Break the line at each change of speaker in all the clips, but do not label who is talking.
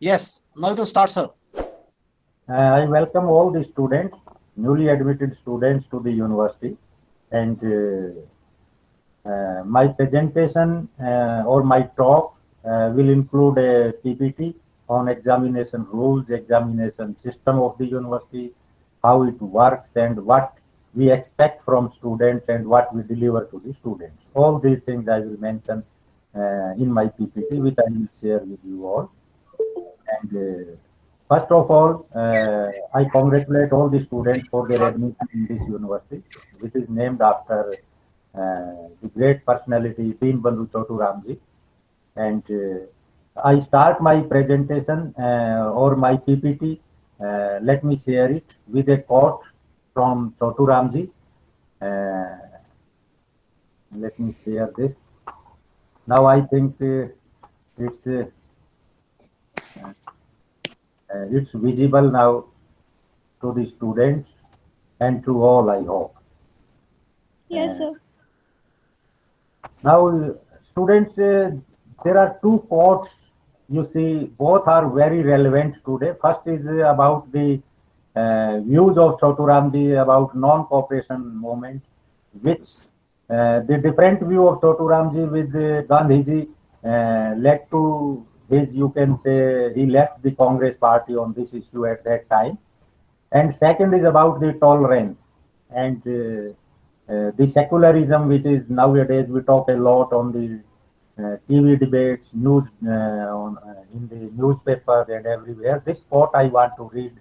Yes, now you can start, sir.
I welcome all the students, newly admitted students to the university, and my presentation or my talk will include a PPT on examination rules, examination system of the university, how it works, and what we expect from students and what we deliver to the students. All these things I will mention in my PPT, which I will share with you all. And first of all, I congratulate all the students for their admission in this university, which is named after the great personality Deen Bandhu Chotu Ramji. And I start my presentation or my PPT. Let me share it with a quote from Chotu Ramji. Uh, Let me share this. Now I think it's uh, it's visible now to the students and to all, I hope.
Yes,
Uh,
sir.
Now, students, there are two quotes. You see, both are very relevant today. First is about the views of Choturamji about non-cooperation movement, which the different view of Choturamji with Gandhiji led to his, you can say, he left the Congress party on this issue at that time. And second is about the tolerance and the secularism, which is nowadays we talk a lot on the TV debates, news in the newspapers and everywhere. This quote I want to read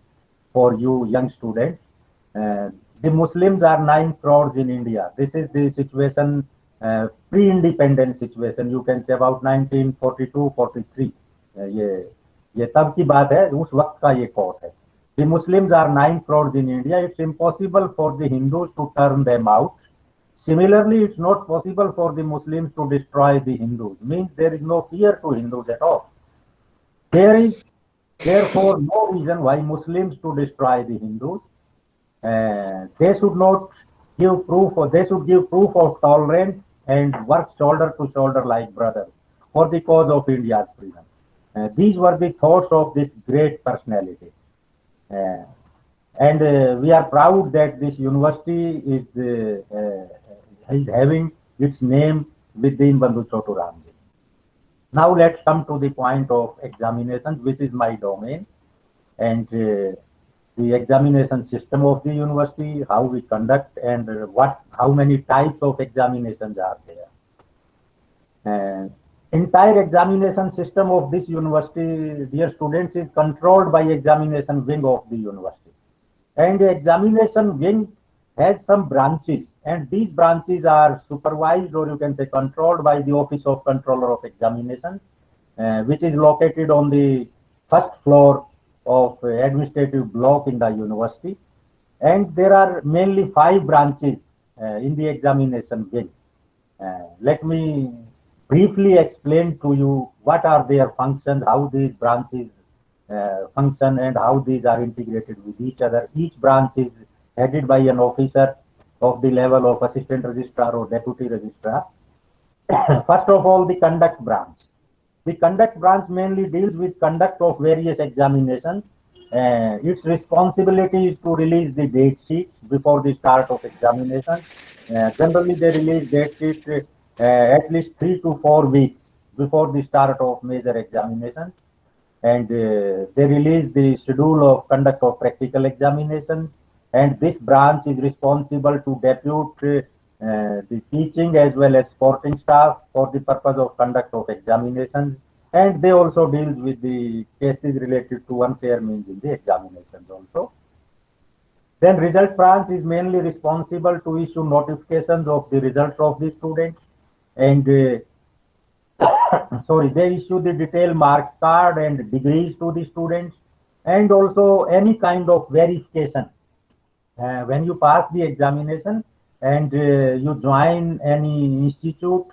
for you, young students. Uh, the Muslims are 9 crores in India. This is the situation, pre-independent situation. You can say about 1942-43. ये तब की बात है उस वक्त का ये quote है. The Muslims are 9 crores in India. It's impossible for the Hindus to turn them out. Similarly, it's not possible for the Muslims to destroy the Hindus. Means there is no fear to Hindus at all. There is therefore no reason why Muslims to destroy the Hindus. They should not give proof, or they should give proof of tolerance and work shoulder to shoulder like brothers for the cause of India's freedom. These were the thoughts of this great personality. Uh, and we are proud that this university is having its name within Bandhu Chotu Ramji. Now let's come to the point of examinations, which is my domain, and the examination system of the university, how we conduct, and how many types of examinations are there. Entire examination system of this university, dear students, is controlled by examination wing of the university. And the examination wing has some branches, and these branches are supervised, or you can say controlled, by the Office of Controller of Examinations, which is located on the first floor of administrative block in the university. And there are mainly 5 branches in the examination wing. Let me briefly explain to you what are their functions, how these branches function, and how these are integrated with each other. Each branch is headed by an officer of the level of assistant registrar or deputy registrar. First of all, the conduct branch. The conduct branch mainly deals with conduct of various examinations. Its responsibility is to release the date sheets before the start of examination. Generally, they release date sheet at least 3 to 4 weeks before the start of major examinations, and they release the schedule of conduct of practical examinations. And this branch is responsible to depute the teaching as well as sporting staff for the purpose of conduct of examinations, and they also deal with the cases related to unfair means in the examinations also. Then result branch is mainly responsible to issue notifications of the results of the students, and sorry, they issue the detailed marks card and degrees to the students, and also any kind of verification when you pass the examination and you join any institute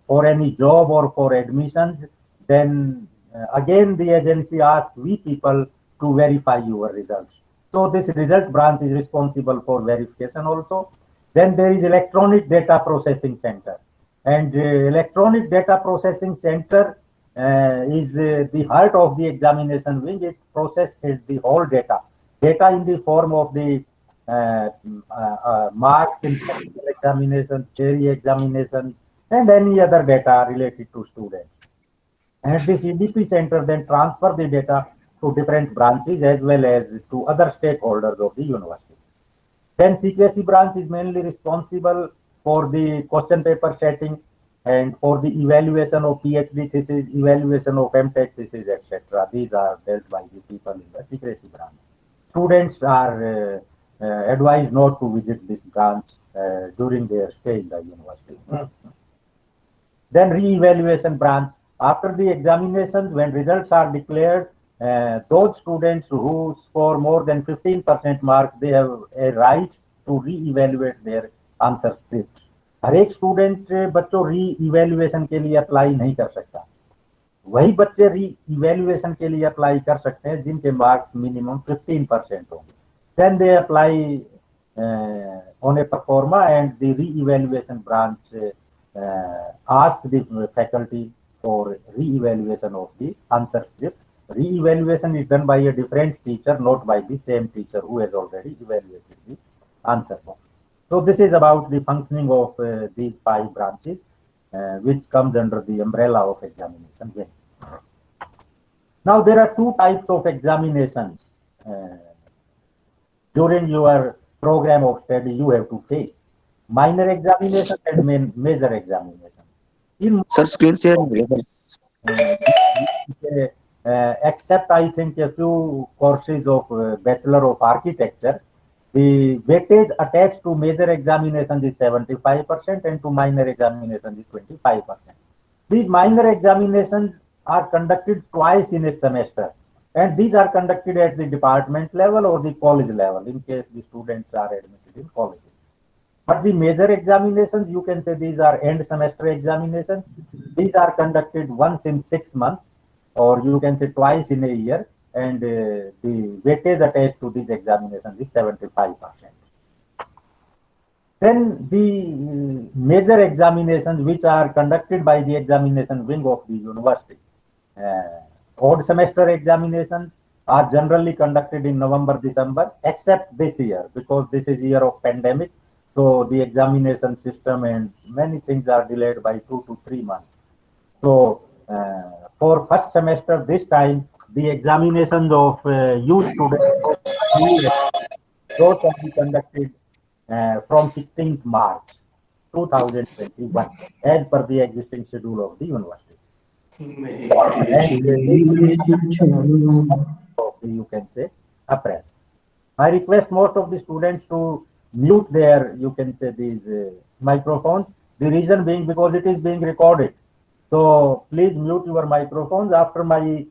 for any job or for admissions. Then again the agency asks we people to verify your results. So this result branch is responsible for verification also. Then there is electronic data processing center, and electronic data processing center is the heart of the examination wing. It processes the whole data in the form of the marks in practical examination, theory examination, and any other data related to students. And this EDP center then transfer the data to different branches as well as to other stakeholders of the university. Then CQSE branch is mainly responsible for the question paper setting and for the evaluation of PhD thesis, evaluation of MTech thesis, etc. These are dealt by the people in the CQSE branch. Students are advised not to visit this branch during their stay in the university. Then re-evaluation branch. After the examinations, when results are declared, those students who score more than 15% marks, they have a right to re-evaluate their answer script. हर एक student बच्चों re evaluation के लिए apply नहीं कर सकता, वही बच्चे re evaluation के लिए अप्लाई कर सकते हैं जिनके मार्क्स मिनिमम 15% होंगे. Then they apply on a performa, and the re-evaluation branch ask the faculty for re-evaluation of the answer script. Re-evaluation is done by a different teacher, not by the same teacher who has already evaluated the answer box. So this is about the functioning of these 5 branches, which comes under the umbrella of examination wing. Now there are 2 types of examinations during your program of study you have to face: minor examination and major examination. In
Sir, screen share available.
Except I think a few courses of Bachelor of Architecture, the weightage attached to major examinations is 75% and to minor examinations is 25%. These minor examinations are conducted twice in a semester, and these are conducted at the department level or the college level in case the students are admitted in colleges. But the major examinations, you can say these are end semester examinations. These are conducted once in 6 months, or you can say twice in a year, and the weightage attached to these examinations is 75%. Then the major examinations which are conducted by the examination wing of the university. Odd semester examinations are generally conducted in November, December, except this year because this is year of pandemic. So the examination system and many things are delayed by 2 to 3 months. So for first semester this time, the examinations of you students, those will be conducted from 16th March 2021 as per the existing schedule of the university. You can say April. I request most of the students to mute their, you can say, these microphones. The reason being because it is being recorded. So please mute your microphones. After my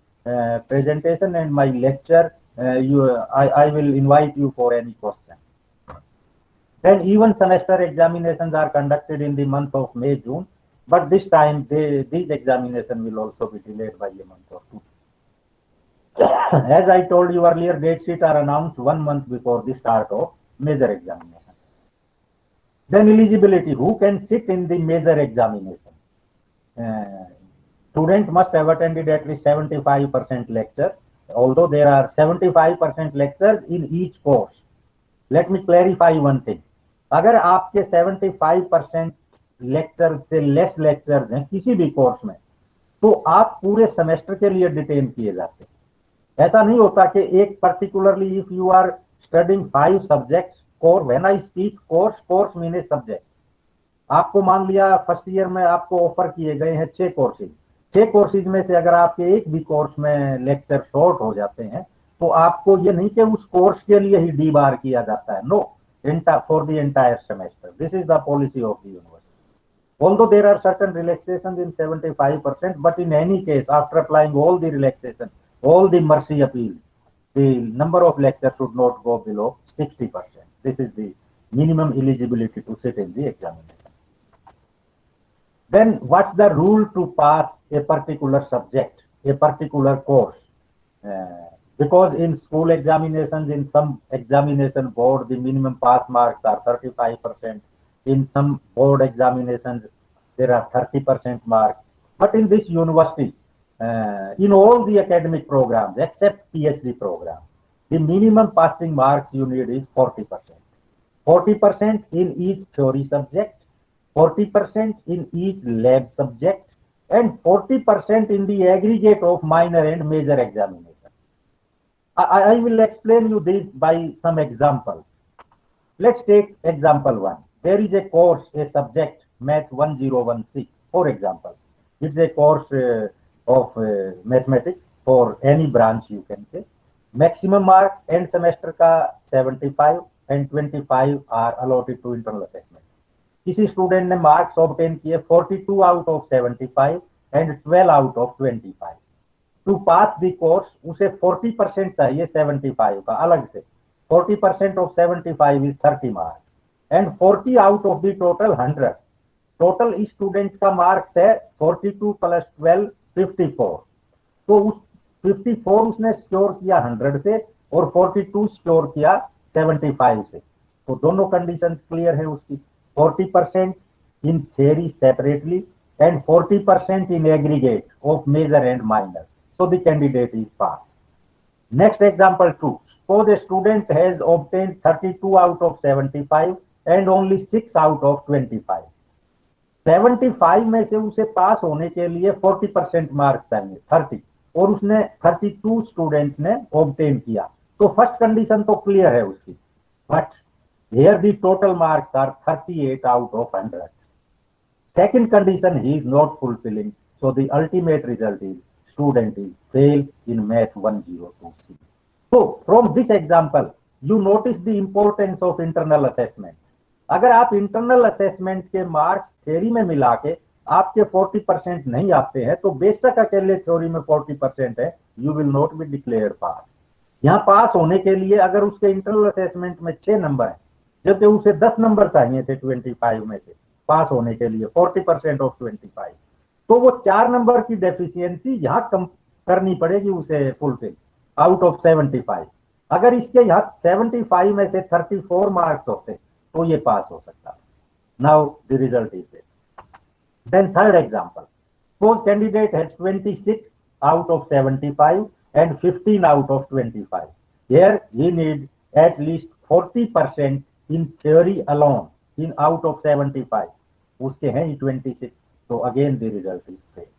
presentation and my lecture, I will invite you for any question. Then even semester examinations are conducted in the month of May, June. But this time, these examinations will also be delayed by a month or 2. As I told you earlier, date sheets are announced 1 month before the start of major examination. Then eligibility, who can sit in the major examination? Student must have attended at least 75% lecture, although there are 75% lectures in each course. Let me clarify one thing. अगर आपके 75% lecture से less lectures हैं किसी भी course में, तो आप पूरे सेमेस्टर के लिए डिटेन किए जाते हैं. ऐसा नहीं होता कि एक particularly if you are studying 5 subjects course, when I speak course mean subject, आपको मान लिया फर्स्ट ईयर में आपको ऑफर किए गए हैं 6 कोर्सेज. 6 कोर्सेज में से अगर आपके एक भी कोर्स में लेक्चर शॉर्ट हो जाते हैं तो आपको ये नहीं कि उस कोर्स के लिए ही डी बार किया जाता है. No, for the entire semester. This is the policy of the university. Although there are certain relaxations in 75%, but in any case, after applying all the relaxation, all the mercy appeal, the number of lectures should not go below 60%. This is the minimum eligibility to sit in the examination. Then what's the rule to pass a particular subject, a particular course? Because in school examinations, in some examination board, the minimum pass marks are 35%. In some board examinations, there are 30% marks. But in this university, in all the academic programs except PhD program, the minimum passing marks you need is 40%. 40% in each theory subject, 40% in each lab subject, and 40% in the aggregate of minor and major examination. I will explain you this by some examples. Let's take example 1. There is a course, a subject, Math 1016, for example. It's a course of mathematics for any branch, you can say. Maximum marks end semester का 75 and 25 are allotted to internal assessment. किसी student ने marks obtain किए 42 out of 75 and 12 out of 25. To pass the course उसे 40% चाहिए 75 का अलग से. 40% of 75 is 30 marks and 40 out of the total 100. Total इस स्टूडेंट का मार्क्स है 42 प्लस 12 54. तो उस 54 उसने स्कोर किया 100 से और 42 स्कोर किया 75 से. तो दोनों कंडीशंस क्लियर है उसकी. 40% in theory separately and 40% in aggregate of major and minor. So the candidate is passed. Next example 2. Suppose a student has obtained 32 out of 75 and only 6 out of 25. 75 में से उसे पास होने के लिए 40% मार्क्स चाहिए 30 और उसने 32 स्टूडेंट ने ऑब्टेन किया. तो फर्स्ट कंडीशन तो क्लियर है उसकी. But here the total marks are 38 out of 100. Second condition he is not fulfilling. So the ultimate result is student is fail in Math 102C. So from this example, you notice the importance of internal assessment. अगर आप internal assessment के marks theory में मिला के आपके 40% नहीं आते हैं तो बेशक अकेले थ्योरी में 40% है, you will not be declared pass. यहाँ पास होने के लिए अगर उसके इंटरनल असेसमेंट में 6 नंबर है जबकि उसे 10 नंबर चाहिए थे 25 में से पास होने के लिए 40% ऑफ 25, तो वो 4 नंबर की डेफिशिएंसी यहाँ कम करनी पड़ेगी उसे फुलफिल आउट ऑफ 75. अगर इसके यहाँ 75 में से 34 मार्क्स होते तो ये पास हो सकता. Now the result is this. Then third example. Suppose candidate has 26 out of 75 and 15 out of 25. Here he need at least 40% in theory alone in out of 75. उसके हैं 26. So again the result is fail.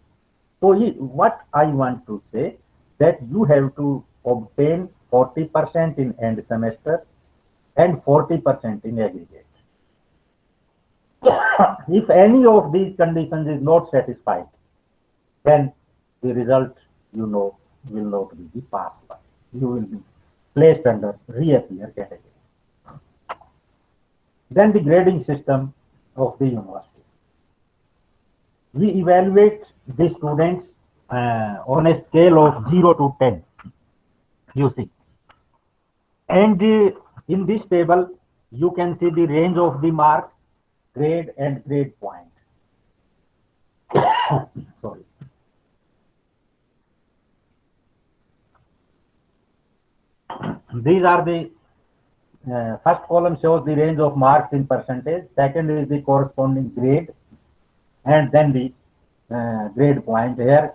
So what I want to say that you have to obtain 40% in end semester and 40% in aggregate. If any of these conditions is not satisfied, then the result will not be the pass one. You will be placed under reappear category. Then the grading system of the university. We evaluate the students on a scale of 0 to 10. You see. And in this table, you can see the range of the marks, grade and grade point. Sorry. These are the first column shows the range of marks in percentage, second is the corresponding grade, and then the grade point. Here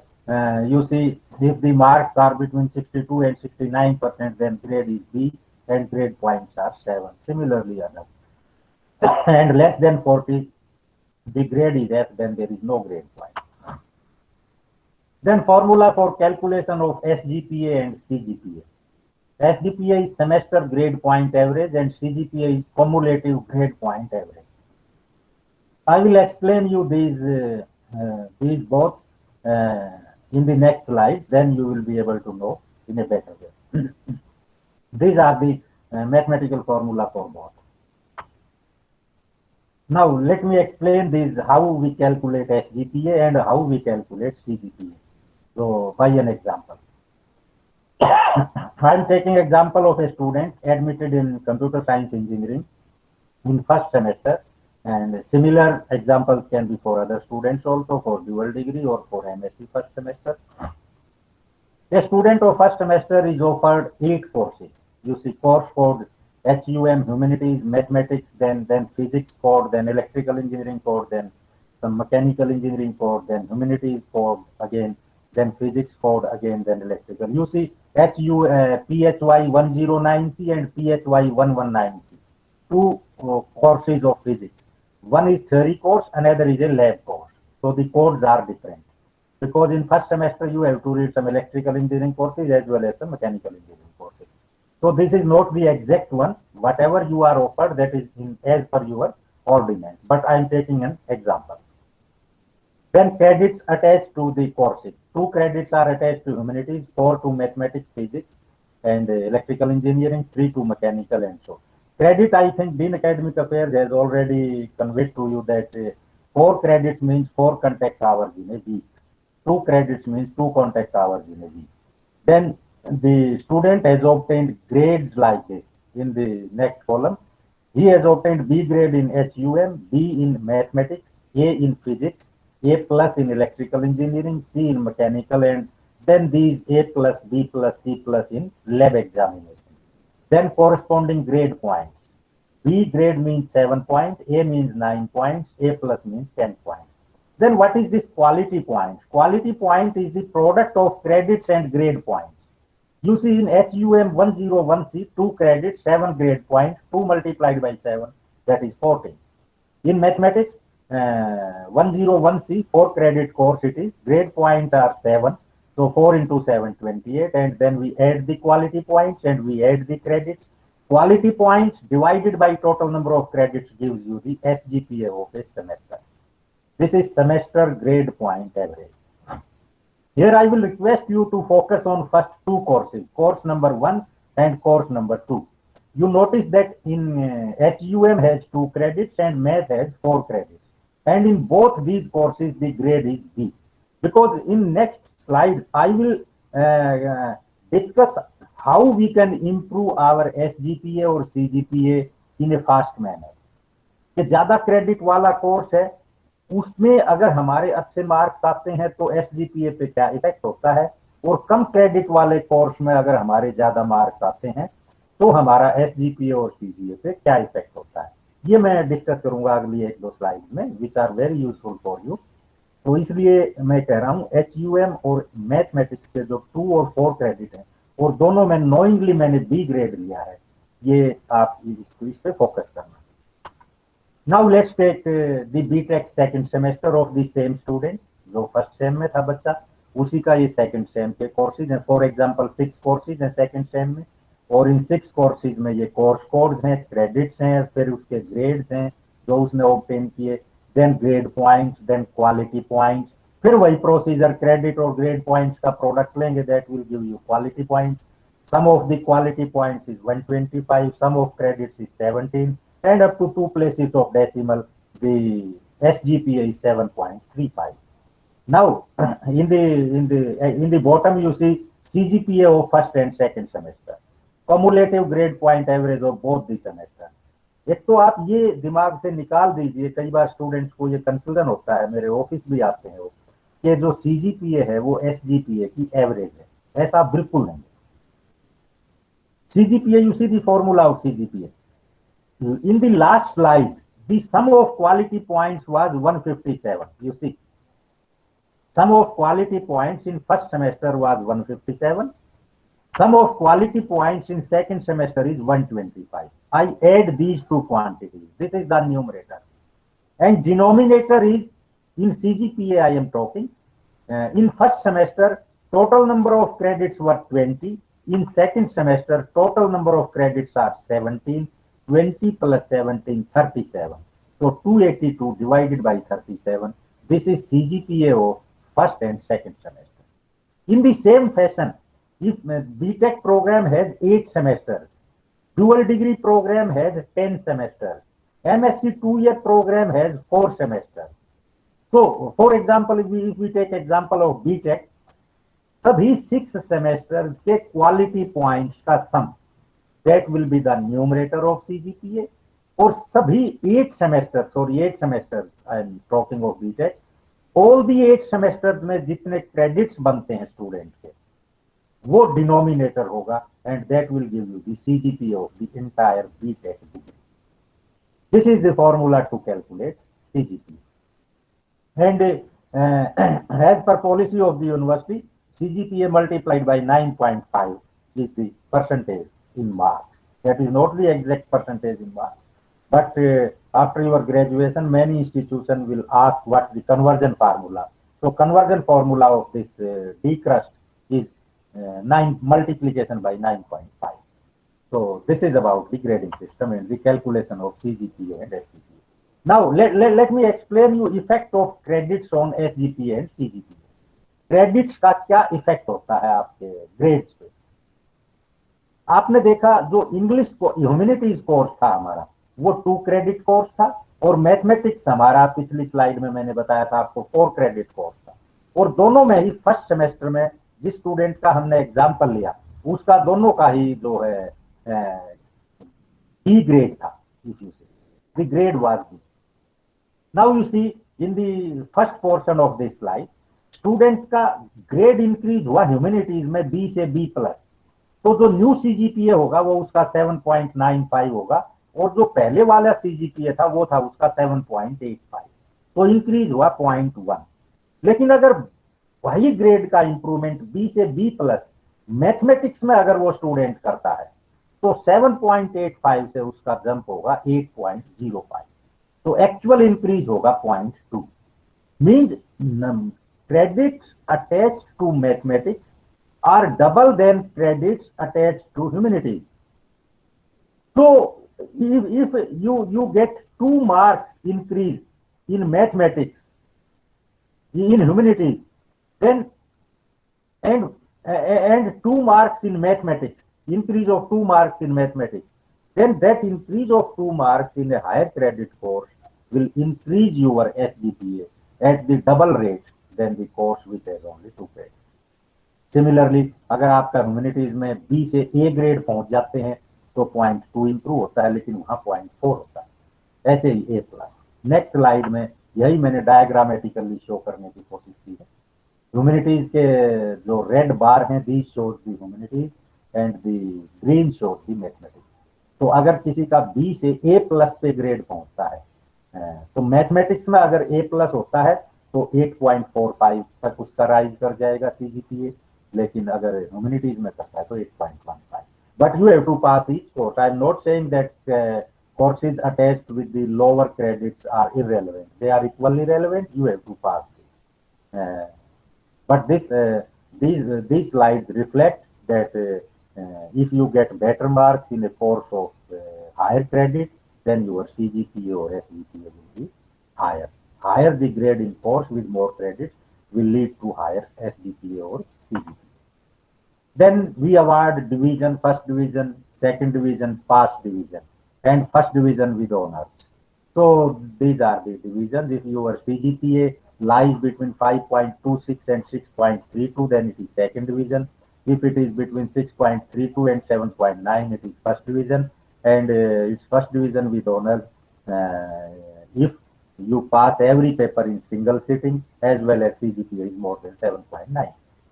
you see if the marks are between 62 and 69%, then grade is B and grade points are 7. Similarly, and less than 40, the grade is F, then there is no grade point. Then formula for calculation of SGPA and CGPA. SGPA is semester grade point average and CGPA is cumulative grade point average. I will explain you these both in the next slide, then you will be able to know in a better way. These are the mathematical formula for both. Now let me explain this how we calculate SGPA and how we calculate CGPA. So by an example. I am taking example of a student admitted in computer science engineering in first semester, and similar examples can be for other students also for dual degree or for MSc first semester. A student of first semester is offered 8 courses. You see course code HUM, humanities, mathematics, then physics code, then electrical engineering code, then some mechanical engineering code, then humanities code, again then physics 4 again, then electrical. You see PHY 109C and PHY 119C, two courses of physics. One is theory course, another is a lab course. So the codes are different, because in first semester you have to read some electrical engineering courses as well as some mechanical engineering courses. So this is not the exact one. Whatever you are offered, that is in as per your ordinance. But I am taking an example. Then credits attached to the courses. 2 credits are attached to humanities, 4 to mathematics, physics, and electrical engineering, 3 to mechanical, and so. Credit, I think Dean Academic Affairs has already conveyed to you that 4 credits means 4 contact hours in a week. 2 credits means 2 contact hours in a week. Then the student has obtained grades like this in the next column. He has obtained B grade in HUM, B in mathematics, A in physics, A plus in electrical engineering, C in mechanical, and then these A plus, B plus, C plus in lab examination. Then corresponding grade points. B grade means 7 points, A means 9 points, A plus means 10 points. Then what is this quality points? Quality point is the product of credits and grade points. You see in HUM 101C, 2 credits, 7 grade points, 2 multiplied by 7, that is 14. In mathematics, 101C, 4 credit course it is, grade point are 7, so 4 into 7, 28, and then we add the quality points and we add the credits. Quality points divided by total number of credits gives you the SGPA of a semester. This is semester grade point average. Here I will request you to focus on first 2 courses, course number 1 and course number 2. You notice that in HUM has 2 credits and math has 4 credits. And in both these courses, the grade is B. Because in next slides, I will discuss how we can improve our SGPA or CGPA in a fast manner. कि ज्यादा credit वाला course है, उसमें अगर हमारे अच्छे marks आते हैं तो एसजीपीए पे क्या इफेक्ट होता है, और कम क्रेडिट वाले कोर्स में अगर हमारे ज्यादा मार्क्स आते हैं तो हमारा एसजीपीए और सीजीए पे क्या इफेक्ट होता है, ये मैं डिस्कस करूंगा अगली 1-2 स्लाइड में, which are very useful for you. तो इसलिए मैं कह रहा हूँ HUM और मैथमेटिक्स के जो 2 और 4 क्रेडिट है, और दोनों में नोइंगली मैंने बी ग्रेड लिया है, ये आप इस पे फोकस करना। Now let's take the BTech second semester of the same student, जो फर्स्ट सेम में था बच्चा, उसी का ये सेकंड सेम के कोर्सेज हैं। फॉर एग्जांपल 6 कोर्सेज हैं सेकंड सेम में, और इन 6 कोर्सेज में ये कोर्स कोड्स हैं, क्रेडिट्स हैं, फिर उसके ग्रेड्स हैं जो उसने ऑब्टेन किए, then grade points, then quality points, फिर वही प्रोसीजर क्रेडिट और ग्रेड पॉइंट्स का प्रोडक्ट लेंगे, that will give you quality points. Sum of the quality points is 125, sum of credits is 17, and up to 2 places of decimal, the SGPA is 7.35. Now, in the bottom you see CGPA of first and second semester, cumulative grade point average of both the semester. एक तो आप ये दिमाग से निकाल दीजिए, कई बार students को ये कंफ्यूजन होता है, मेरे ऑफिस भी आते हैं वो, कि जो CGPA है वो SGPA की एवरेज है, ऐसा बिल्कुल नहीं। CGPA, you see the formula of CGPA. In the last slide, the sum of quality points was 157. You see, sum of quality points in first semester was 157. Sum of quality points in second semester is 125. I add these 2 quantities. This is the numerator. And denominator is, in CGPA I am talking. In first semester, total number of credits were 20. In second semester, total number of credits are 17. 20 plus 17, 37. So 282 divided by 37. This is CGPA of first and second semester. In the same fashion, if BTech program has 8 semesters, dual degree program has 10 semesters, MSc 2-year program has 4 semesters. So, for example, if we take example of BTech, सभी 6 semesters के quality points का sum, that will be the numerator of CGPA, और सभी 8 semesters, sorry 8 semesters I am talking of BTech, all the 8 semesters में जितने credits बनते हैं student के, वो denominator होगा, and that will give you the CGPA of the entire BTech degree. This is the formula to calculate CGPA. And as per policy of the university, CGPA multiplied by 9.5 is the percentage in marks. That is not the exact percentage in marks. But after your graduation, many institutions will ask what the conversion formula. So conversion formula of this D crust is 9 multiplication by 9.5. So this is about the grading system and the calculation of CGPA and SGPA. Now let me explain you effect of credits on SGPA and CGPA. Credits का क्या effect होता है आपके grades पे? आपने देखा जो English को ह्यूमैनिटीज कोर्स था हमारा, वो 2 क्रेडिट कोर्स था, और मैथमेटिक्स हमारा पिछली स्लाइड में मैंने बताया था आपको 4 क्रेडिट कोर्स था। और दोनों में ही फर्स्ट सेमेस्टर में जिस स्टूडेंट का हमने एग्जाम्पल लिया उसका दोनों का ही जो है बी ग्रेड था। If you see the grade was B. Now you see in the first portion of this slide student का ग्रेड इंक्रीज हुआ ह्यूमैनिटीज में बी से बी प्लस, तो जो न्यू सीजीपीए होगा वो उसका 7.95 होगा, और जो पहले वाला सीजीपीए था वो था उसका 7.85, तो इंक्रीज हुआ 0.1। लेकिन अगर वही ग्रेड का इंप्रूवमेंट बी से बी प्लस मैथमेटिक्स में अगर वो स्टूडेंट करता है तो 7.85 से उसका जंप होगा 8.05, तो एक्चुअल इंक्रीज होगा 0.2। Means credits attached to mathematics are double than credits attached to humanities. So if you get 2 marks increase in mathematics, in humanities, then and 2 marks in mathematics, increase of 2 marks in mathematics, then that increase of 2 marks in a higher credit course will increase your SGPA at the double rate than the course which has only 2 credits. Similarly, अगर आपका humanities में B से A grade पहुंच जाते हैं तो 0.2 improve होता है, लेकिन वहां 0.4 होता है। ऐसे ही ए प्लस। नेक्स्ट स्लाइड में यही मैंने डायग्रामेटिकली शो करने की कोशिश की है। ह्यूमैनिटीज के जो रेड बार हैं, these shows the humanities and the green shows the mathematics. तो अगर किसी का बी से ए प्लस पे ग्रेड पहुंचता है तो मैथमेटिक्स में अगर ए प्लस होता है तो 8.45 तक उसका राइज कर जाएगा सीजीपीए, लेकिन अगर ह्यूमैनिटीज में करता है तो 8.15। But you have to pass each course. I am not saying that courses attached with the lower credits are irrelevant. They are equally relevant. You have to pass this. But these slides reflect that if you get better marks in a course of higher credit, then your CGPA or SGPA will be higher. Higher the grade in course with more credits will lead to higher SGPA or CGPA. Then we award division, first division, second division, pass division, and first division with honors. So these are the divisions. If your CGPA lies between 5.26 and 6.32, then it is second division. If it is between 6.32 and 7.9, it is first division, and it's first division with honors. If you pass every paper in single sitting as well as CGPA is more than 7.9.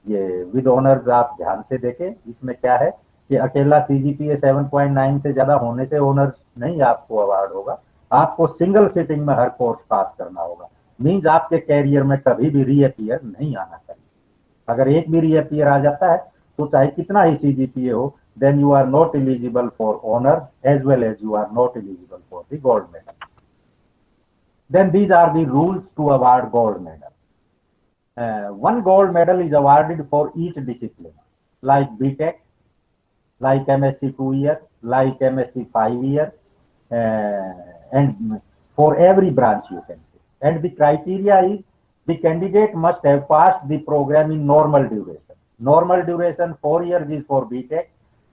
ये with honours आप ध्यान से देखें, इसमें क्या है कि अकेला सीजीपीए 7.9 से ज्यादा होने से ऑनर्स नहीं आपको अवार्ड होगा, आपको सिंगल सिटिंग में हर कोर्स पास करना होगा। मींस आपके कैरियर में कभी भी रीअपियर नहीं आना चाहिए। अगर एक भी रीअपियर आ जाता है तो चाहे कितना ही सीजीपीए हो, then you are not eligible for honours as well as you are not eligible for the gold medal. Then these are the rules to award gold medal. One gold medal is awarded for each discipline, like BTech, like MSc 2 year, like MSc 5 year, and for every branch you can say. And the criteria is the candidate must have passed the program in normal duration. Normal duration 4 years is for BTech,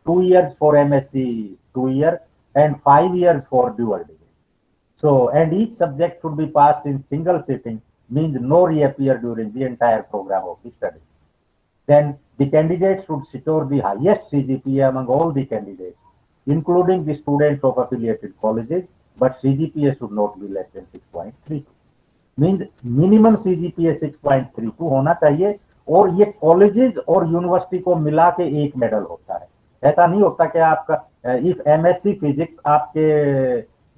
2 years for MSc 2 year, and 5 years for dual degree. So, and each subject should be passed in single sitting, means no reappear during the entire program of the study. Then the candidate should secure the highest CGPA among all the candidates, including the students of affiliated colleges, but CGPA should not be less than 6.32. Means minimum CGPA 6.32 होना चाहिए, और ये colleges और university को मिला के एक medal होता है। ऐसा नहीं होता कि आपका इफ MSc फिजिक्स आपके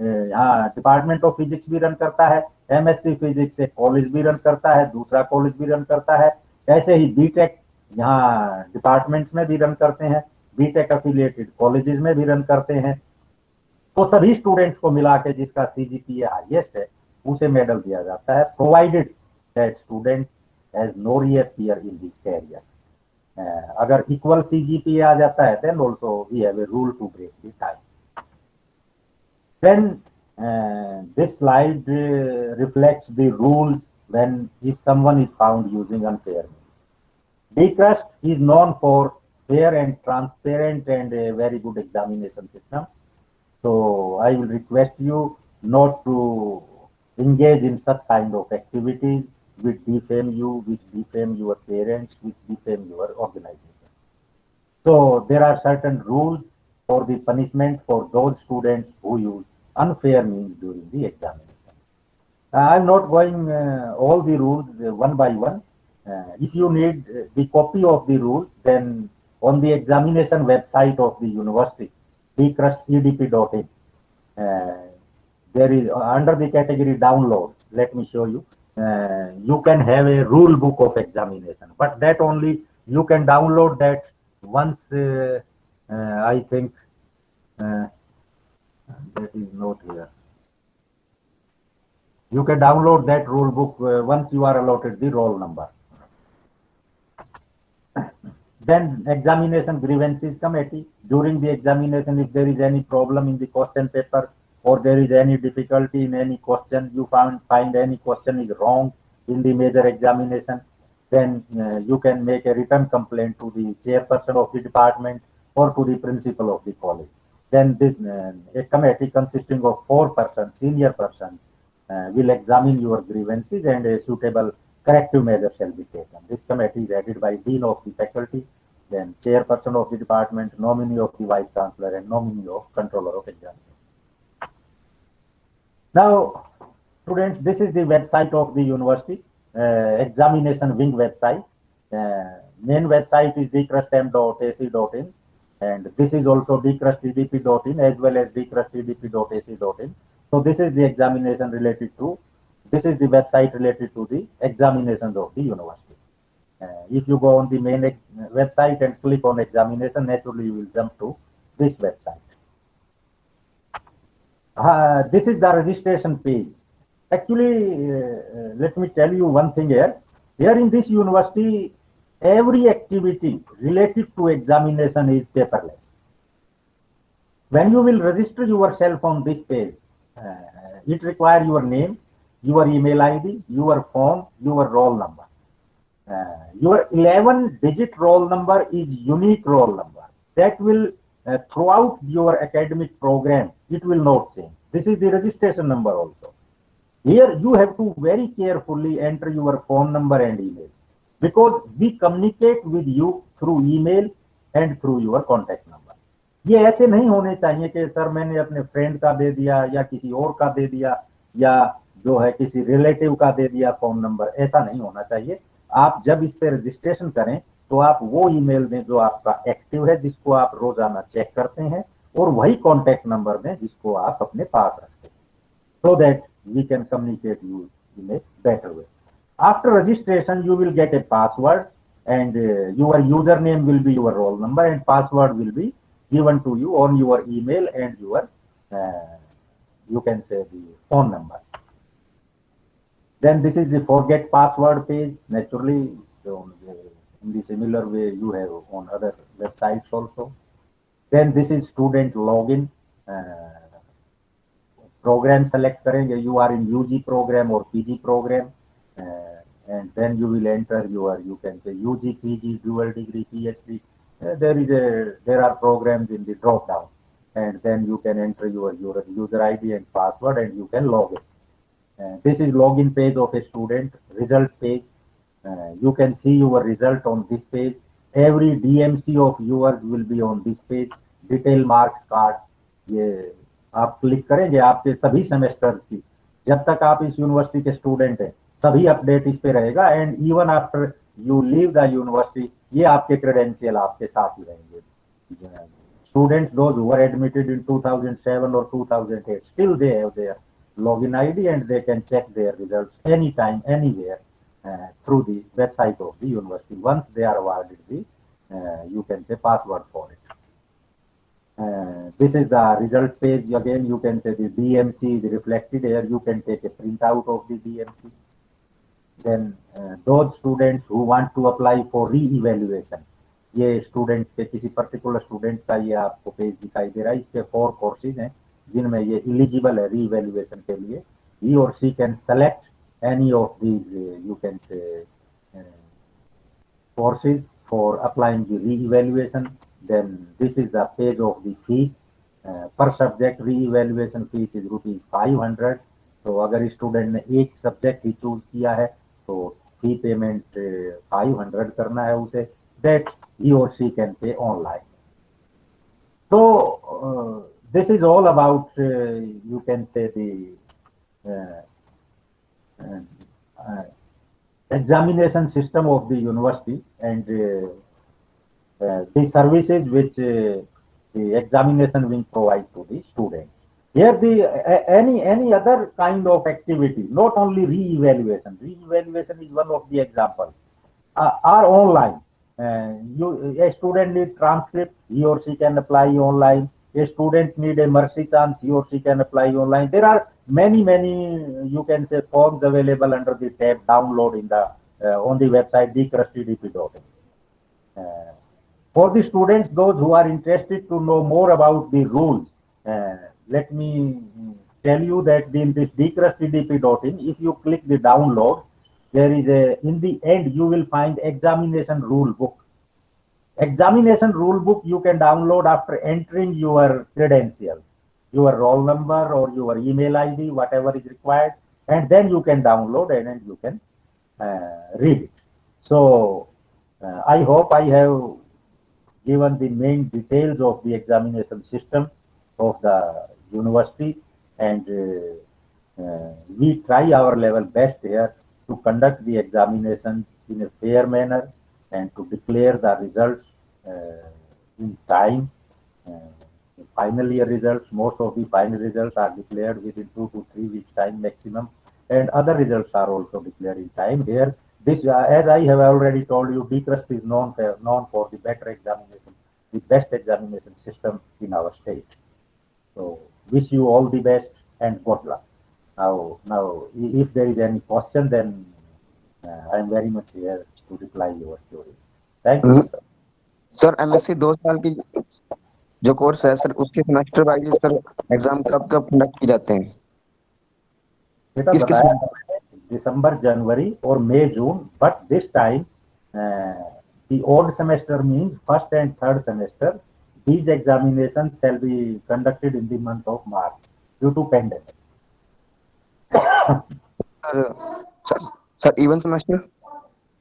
हाँ, डिपार्टमेंट ऑफ फिजिक्स भी रन करता है, एमएससी फिजिक्स एक कॉलेज भी रन करता है, दूसरा कॉलेज भी रन करता है। ऐसे ही बीटेक यहाँ डिपार्टमेंट्स में भी रन करते हैं, बीटेक अफिलिएटेड कॉलेजेस में भी रन करते हैं। तो सभी स्टूडेंट्स को मिला के जिसका सीजीपीए हाईएस्ट है उसे मेडल दिया जाता है, provided that student has no real fear in his career. अगर इक्वल सीजीपीए आ जाता है then also we have a rule to break the time. Then this slide reflects the rules when if someone is found using unfair means. DCRUST is known for fair and transparent and a very good examination system. So I will request you not to engage in such kind of activities which defame you, which defame your parents, which defame your organization. So there are certain rules for the punishment for those students who use unfair means during the examination. I'm not going all the rules one by one. If you need the copy of the rules, then on the examination website of the university, dcrustedp.in, there is under the category download. Let me show you. You can have a rule book of examination, but that only you can download that once. I think that is not here. You can download that rule book once you are allotted the roll number. Then examination grievances committee. During the examination, if there is any problem in the question paper or there is any difficulty in any question, you find any question is wrong in the major examination, then you can make a written complaint to the chairperson of the department or to the principal of the college. Then this a committee consisting of 4 persons, senior persons, will examine your grievances and a suitable corrective measure shall be taken. This committee is headed by Dean of the Faculty, then Chairperson of the Department, nominee of the Vice Chancellor, and nominee of Controller of Examination. Now, students, this is the website of the university, examination wing website. Main website is dcrustm.ac.in, and this is also dcrustedp.in as well as dcrustedp.ac.in. So this is the examination related to, this is the website related to the examinations of the university. If you go on the main website and click on examination, naturally you will jump to this website. This is the registration page. Actually, let me tell you one thing here. Here in this university, every activity related to examination is paperless. When you will register yourself on this page, it requires your name, your email ID, your phone, your roll number. Your 11-digit roll number is unique roll number. That will, throughout your academic program, it will not change. This is the registration number also. Here you have to very carefully enter your phone number and email, because we communicate with you through email and through your contact number. ये ऐसे नहीं होने चाहिए कि sir मैंने अपने friend का दे दिया या किसी और का दे दिया या जो है किसी रिलेटिव का दे दिया फोन नंबर, ऐसा नहीं होना चाहिए। आप जब इस पे रजिस्ट्रेशन करें तो आप वो ईमेल दें जो आपका एक्टिव है, जिसको आप रोजाना चेक करते हैं, और वही कॉन्टेक्ट नंबर दें जिसको आप अपने पास रखते हैं, so that we can communicate you in a better way. After registration, you will get a password, and your username will be your roll number, and password will be given to you on your email and your, you can say, the phone number. Then this is the forget password page. Naturally, in the similar way you have on other websites also. Then this is student login. Program select करेंगे, you are in UG program or PG program, and then you will enter your, you can say UG, PG, dual degree, PhD. There are programs in the drop down, and then you can enter your user ID and password, and you can log in. This is login page of a student, result page. You can see your result on this page. Every DMC of yours will be on this page. Detail marks card. ये आप click करेंगे, आपके सभी semesters की, जब तक आप इस यूनिवर्सिटी के स्टूडेंट हैं, सभी अपडेट इस पे रहेगा, and even after you leave the university, ये आपके क्रेडेंशियल आपके साथ ही रहेंगे students, those who were admitted in 2007 or 2008, still they have their login ID and they can check their results anytime, anywhere through the website of the university. Once they are awarded the, you can say, password for it. This is the result page. Again, you can say the DMC is reflected here. You can take a printout of the DMC. Then those students who want to apply for re-evaluation, ये student के किसी particular student का ये आपको page दिखाई दे रहा है. इसके 4 कोर्सेज हैं जिनमें ये एलिजिबल है री-इवेल्युएशन के लिए. He or she can select any of these, you can say, courses for applying the re-evaluation. Then this is the page of the fees. Per subject re-evaluation fees is ₹500. तो अगर student ने एक subject ही choose किया है तो fee payment 500 करना है उसे. That he or she can pay online. So this is all about, you can say, the examination system of the university and the services which the examination wing provide to the students. Here the any other kind of activity, not only re-evaluation. Re-evaluation is one of the examples. Are online. A student need transcript, he or she can apply online. A student need a mercy chance, he or she can apply online. There are many, you can say, forms available under the tab download in the on the website dcrustydp.in. For the students, those who are interested to know more about the rules, let me tell you that in this dcrustydp.in, if you click the download, there is in the end, you will find examination rule book. Examination rule book you can download after entering your credentials, your roll number or your email ID, whatever is required, and then you can download and you can read it. So I hope I have given the main details of the examination system of the university, and we try our level best here to conduct the examinations in a fair manner and to declare the results in time. Final year results, most of the final results are declared within 2 to 3 weeks time maximum, and other results are also declared in time. Here, this, as I have already told you, DCRUST is known for the better examination, the best examination system in our state. So, wish you all the best and good luck. Now, if there is any question, then I am very much here to reply your queries. Thank you, sir.
Sir MSc 2 साल की जो course है sir, उसके semester wise sir exam कब कब conduct किए जाते हैं?
बेटा बताया दिसंबर, जनवरी और मई, जून, but this time the odd semester means first and third semester. These examinations shall be conducted in the month of March due to pandemic.
Sir even semester?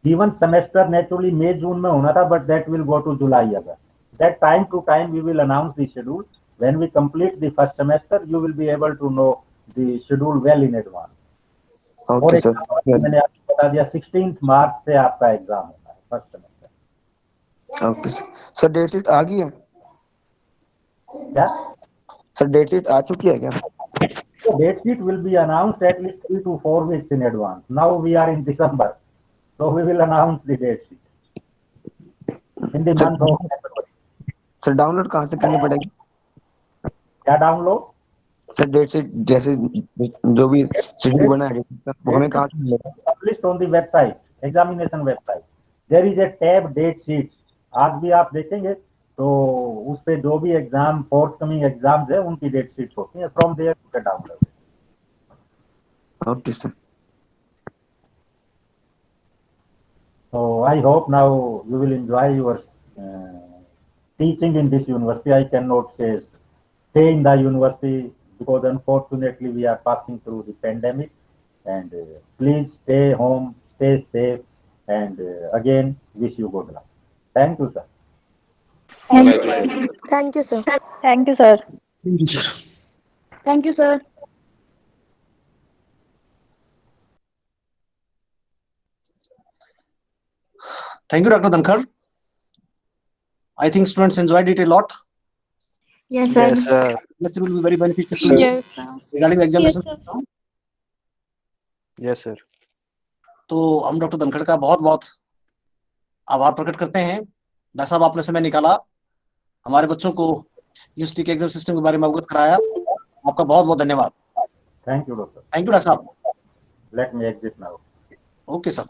Even semester naturally May June में होना था, but that will go to July August. That time to time we will announce the schedule. When we complete the first semester, you will be able to know the schedule well in advance.
Okay sir,
मैंने आपको बता दिया 16 मार्च से आपका exam होना है first semester.
Okay sir, date sheet आ गई है
क्या
सर? डेट शीट आ चुकी है क्या?
So date sheet will be announced at least 3 to 4 weeks in advance. Now we are in December, so we will announce the date sheet in the month of February.
Sir download कहाँ से करनी पड़ेगी?
क्या download?
Sir date sheet जैसे जो भी schedule बना है वो हमें कहाँ से मिलेगा?
Published on the website, examination website. There is a tab date sheets. आज भी आप देखेंगे तो उस पे जो भी एग्जाम फोर्थकमिंग एग्जाम्स है उनकी डेट शीट्स होती हैं. From there you can download.
Okay sir.
So I hope now you will enjoy your teaching in this university. I cannot say stay in the university because unfortunately we are passing through the pandemic, and please stay home, stay safe, and again wish you good luck. Thank you, sir.
Thank you, sir.
Thank you, sir.
Thank you, sir.
Thank you, sir.
Thank you, Dr. Dhankar. I think students enjoyed it a lot.
Yes, sir.
Yes, sir.
Lecture will be very beneficial to you
Yes, sir.
regarding the examination
Yes, sir.
system.
Yes, sir.
तो हम doctor Dhankhar का बहुत बहुत आभार प्रकट करते हैं। Doctor साहब, आपने समय निकाला, हमारे बच्चों को यूनिवर्सिटी के एग्जाम सिस्टम के बारे में अवगत कराया। आपका बहुत बहुत धन्यवाद।
Thank you, doctor.
Thank you doctor साहब।
Let me exit now.
Okay sir.